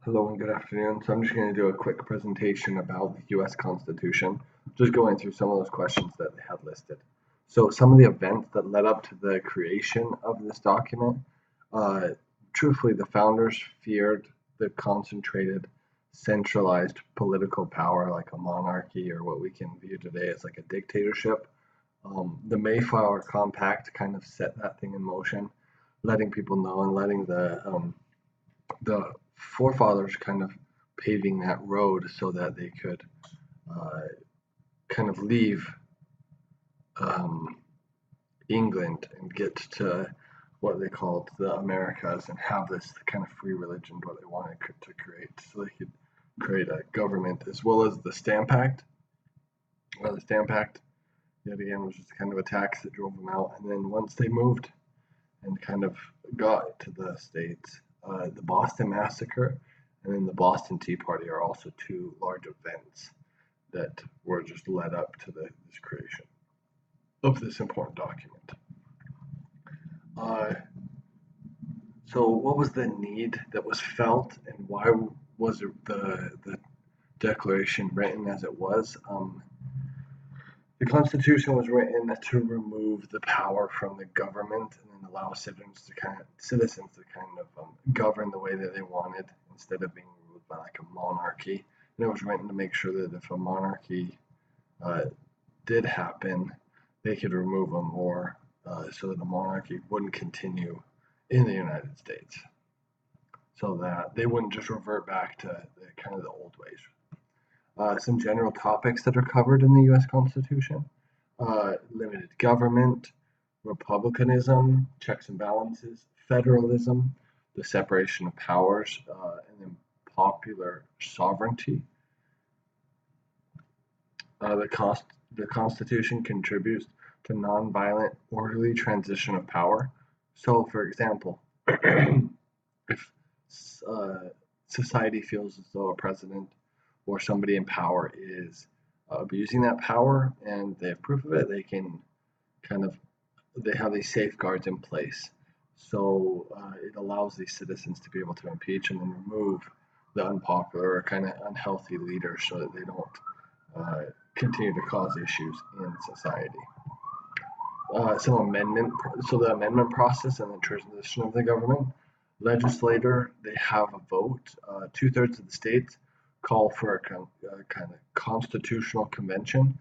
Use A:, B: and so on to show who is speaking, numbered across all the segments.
A: Hello and good afternoon. So I'm just going to do a quick presentation about the U.S. Constitution, just going through some of those questions that they had listed. So some of the events that led up to the creation of this document, uh, truthfully, the founders feared the concentrated, centralized political power like a monarchy or what we can view today as like a dictatorship. The Mayflower Compact kind of set that thing in motion, letting people know and letting the forefathers kind of paving that road so that they could uh, kind of leave um, England and get to what they called the Americas and have this kind of free religion, what they wanted to create, so they could create a government as well as the Stamp Act. The Stamp Act, yet again, was just kind of a tax that drove them out. And then once they moved and kind of got to the States, the Boston Massacre and then the Boston Tea Party are also two large events that were just led up to this creation of this important document. Uh, so, what was the need that was felt, and why was the Declaration written as it was? The Constitution was written to remove the power from the government and then allow citizens to kind of govern the way that they wanted instead of being ruled by like a monarchy. And it was written to make sure that if a monarchy uh, did happen, they could remove them or so that the monarchy wouldn't continue in the United States, so that they wouldn't just revert back to kind of the old ways. Some general topics that are covered in the U.S. Constitution: limited government, republicanism, checks and balances, federalism, the separation of powers, and then popular sovereignty. The Constitution contributes to nonviolent, orderly transition of power. So, for example, if uh, society feels as though a president or somebody in power is abusing that power and they have proof of it, they can kind of they have these safeguards in place. So it allows these citizens to be able to impeach and then remove the unpopular or kind of unhealthy leaders so that they don't uh, continue to cause issues in society. So the amendment process and the transition of the government, legislator, they have a vote. Two-thirds of the states call for a kind of constitutional convention.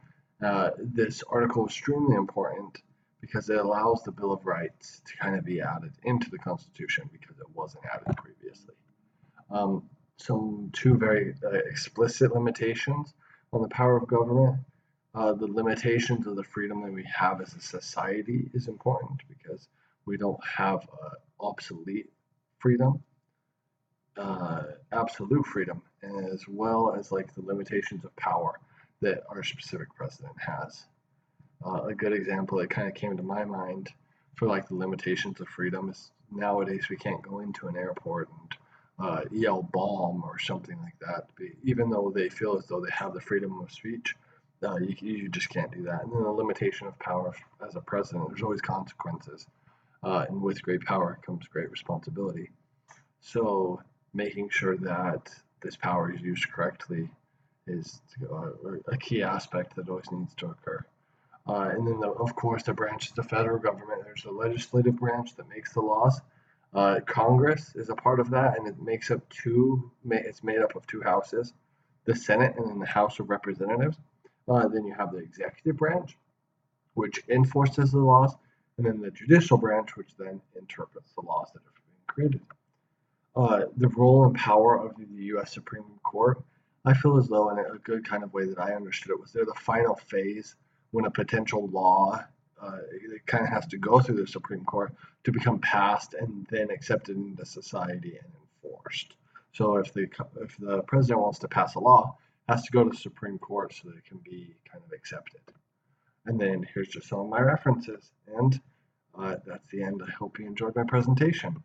A: This article is extremely important because it allows the Bill of Rights to kind of be added into the Constitution because it wasn't added previously. Some two very explicit limitations on the power of government. The limitations of the freedom that we have as a society is important because we don't have obsolete freedom, absolute freedom, as well as like the limitations of power that our specific president has. A good example that kind of came to my mind for like the limitations of freedom is nowadays we can't go into an airport and yell bomb or something like that, even though they feel as though they have the freedom of speech. You just can't do that. And then the limitation of power as a president, there's always consequences. And with great power comes great responsibility. So making sure that this power is used correctly is a key aspect that always needs to occur. And then, of course, the branches of the federal government. There's the legislative branch that makes the laws. Congress is a part of that, and it makes up two. It's made up of two houses, the Senate and then the House of Representatives. Then you have the executive branch, which enforces the laws, and then the judicial branch, which then interprets the laws that have been created. The role and power of the U.S. Supreme Court, I feel as though, in a good kind of way that I understood it, was they're the final phase when a potential law it kind of has to go through the Supreme Court to become passed and then accepted into society and enforced. So if the president wants to pass a law, it has to go to the Supreme Court so that it can be kind of accepted. And then here's just some of my references, and that's the end. I hope you enjoyed my presentation.